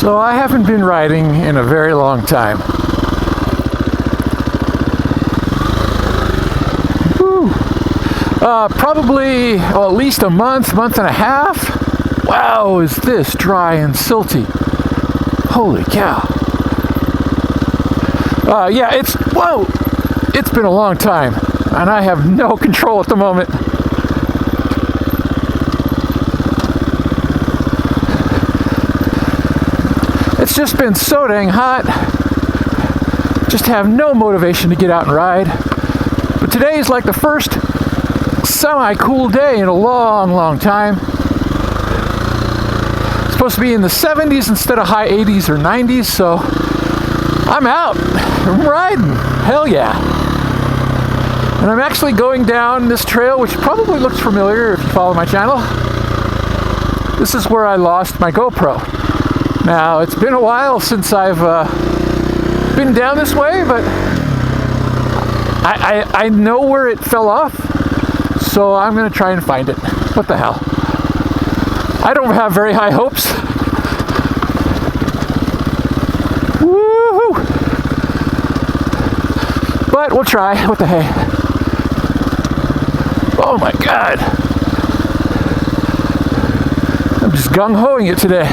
So I haven't been riding in a very long time. Woo. Probably at least a month and a half. Wow, is this dry and silty. Holy cow. Yeah, it's been a long time, and I have no control at the moment. It's just been so dang hot. Just have no motivation to get out and ride. But today is like the first semi-cool day in a long time. It's supposed to be in the 70s instead of high 80s or 90s, so I'm out. I'm riding. Hell yeah. And I'm actually going down this trail, which probably looks familiar if you follow my channel. This is where I lost my GoPro. Now, it's been a while since I've been down this way, but I know where it fell off, so I'm going to try and find it. What the hell? I don't have very high hopes. Woohoo! But we'll try. What the heck? Oh my god! I'm just gung-hoing it today.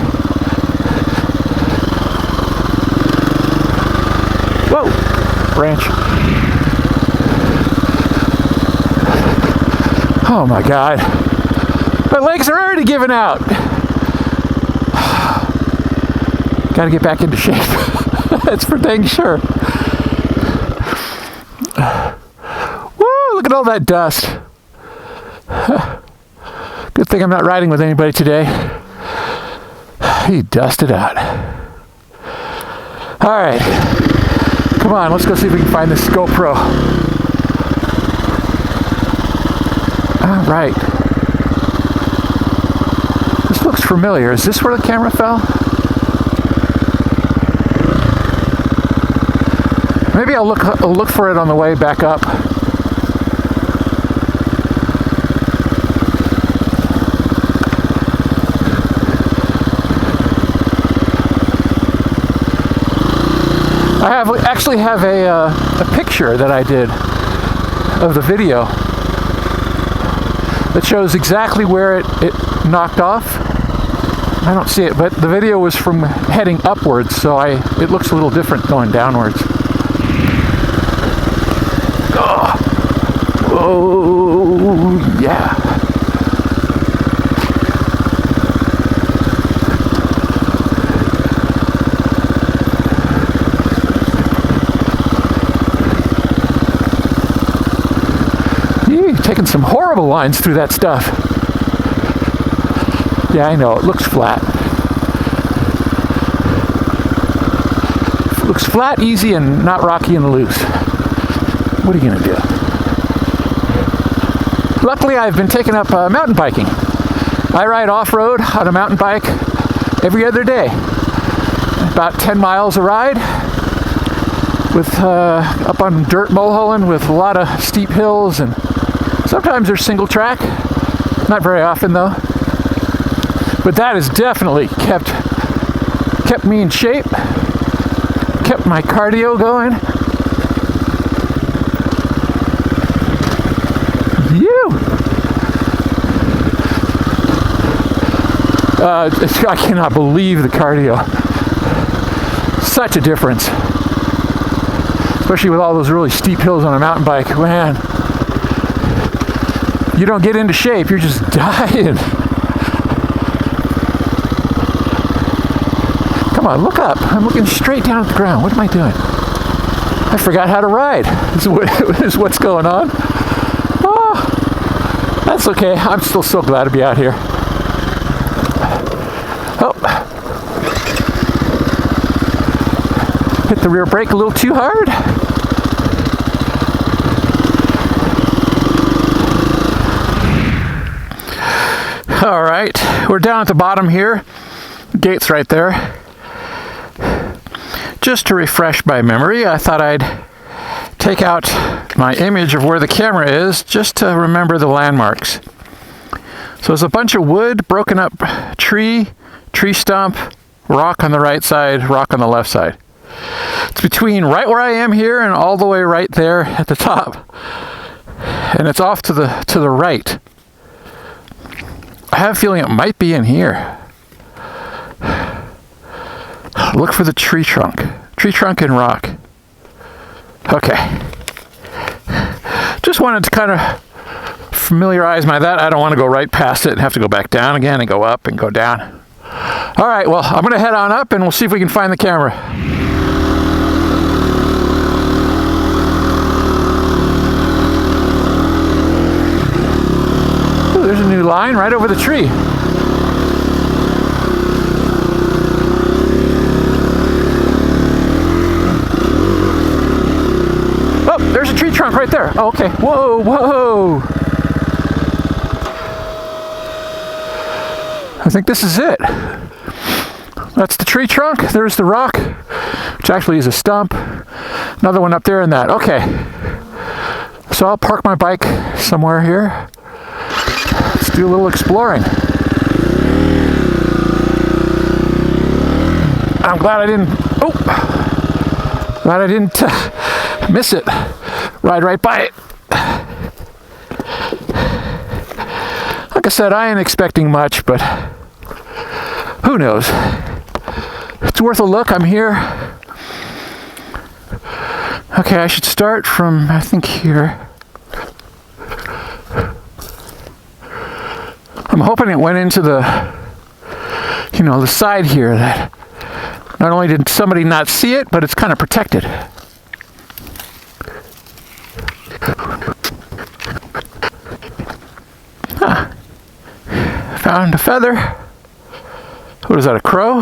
Whoa! Branch. Oh my god. My legs are already giving out. Gotta get back into shape. That's for dang sure. Woo! Look at all that dust. Good thing I'm not riding with anybody today. He dusted out. Alright. Come on, let's go see if we can find this GoPro. Alright. This looks familiar. Is this where the camera fell? Maybe I'll look for it on the way back up. I actually have a picture that I did of the video that shows exactly where it knocked off. I don't see it, but the video was from heading upwards, so it looks a little different going downwards. Oh, yeah. Taking some horrible lines through that stuff. Yeah, I know, it looks flat. It looks flat, easy, and not rocky and loose. What are you gonna do? Luckily, I've been taking up mountain biking. I ride off-road on a mountain bike every other day. About 10 miles a ride with up on dirt mulholland with a lot of steep hills, and sometimes there's single track, not very often though. But that has definitely kept me in shape, kept my cardio going. I cannot believe the cardio. Such a difference, especially with all those really steep hills on a mountain bike, man. You don't get into shape, you're just dying. Come on, look up. I'm looking straight down at the ground. What am I doing? I forgot how to ride. Is what's going on. Oh, that's okay. I'm still so glad to be out here. Oh. Hit the rear brake a little too hard. All right, we're down at the bottom here. Gate's right there. Just to refresh my memory, I thought I'd take out my image of where the camera is just to remember the landmarks. So there's a bunch of wood, broken up tree stump, rock on the right side, rock on the left side. It's between right where I am here and all the way right there at the top. And it's off to the right. I have a feeling it might be in here. Look for the tree trunk. Tree trunk and rock. Okay. Just wanted to kind of familiarize that. I don't want to go right past it and have to go back down again and go up and go down. All right, well, I'm going to head on up and we'll see if we can find the camera. Ooh, there's a new line right over the tree. Oh, there's a tree trunk right there. Oh, okay. Whoa, whoa. I think this is it. That's the tree trunk. There's the rock, which actually is a stump. Another one up there and that. Okay. So I'll park my bike somewhere here. Let's do a little exploring. I'm glad I didn't, miss it. Ride right by it. Like I said, I ain't expecting much, but who knows? It's worth a look. I'm here. Okay, I should start from, I think, here. I'm hoping it went into the side here, that not only did somebody not see it, but it's kind of protected. Huh. Found a feather. What is that, a crow?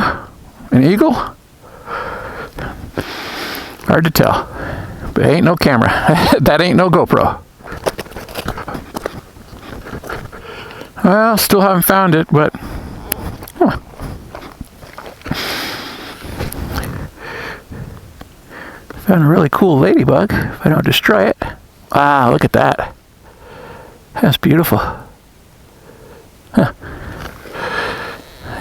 An eagle? Hard to tell. But ain't no camera. That ain't no GoPro. Well, still haven't found it, but... Huh. Found a really cool ladybug, if I don't destroy it. Wow, look at that. That's beautiful. Huh.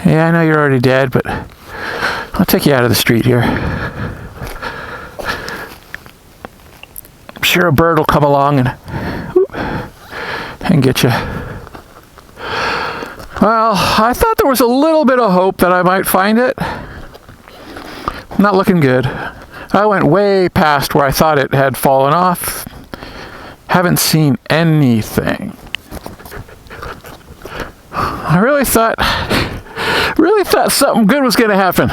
Yeah, I know you're already dead, but I'll take you out of the street here. I'm sure a bird will come along and get you. Well, I thought there was a little bit of hope that I might find it. Not looking good. I went way past where I thought it had fallen off. Haven't seen anything. I really thought something good was going to happen.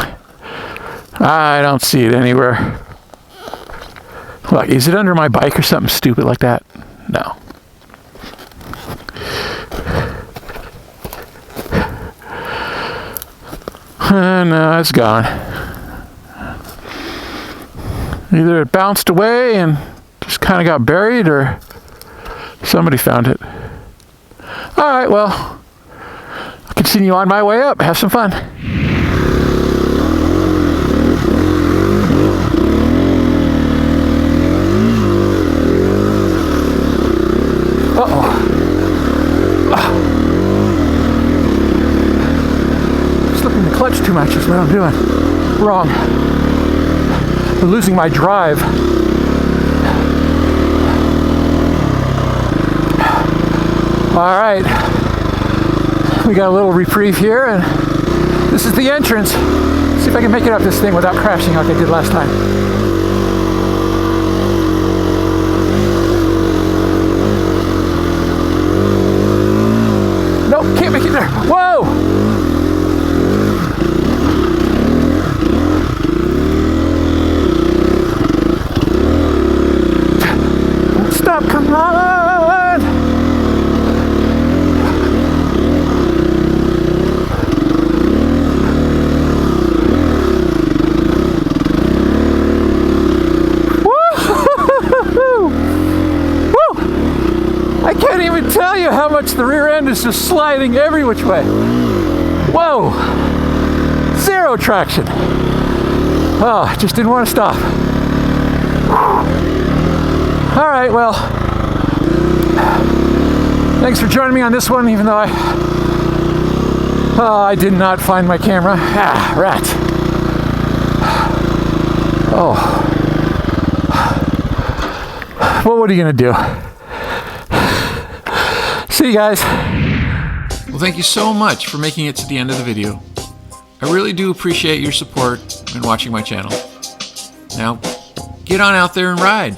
I don't see it anywhere. Look, is it under my bike or something stupid like that? No. No, it's gone. Either it bounced away and just kind of got buried, or somebody found it. All right, well, I'll continue on my way up. Have some fun. Uh-oh. Slipping the clutch too much is what I'm doing. Wrong. I'm losing my drive. All right. We got a little reprieve here, and this is the entrance. See if I can make it up this thing without crashing like I did last time. Nope, can't make it there. Whoa! Don't stop, come on! I can't even tell you how much the rear end is just sliding every which way. Whoa! Zero traction. Oh, I just didn't want to stop. All right, well, thanks for joining me on this one, even though I Oh, I did not find my camera. Ah, rat. Oh. Well, what are you gonna do? See you guys. Well, thank you so much for making it to the end of the video. I really do appreciate your support and watching my channel. Now, get on out there and ride.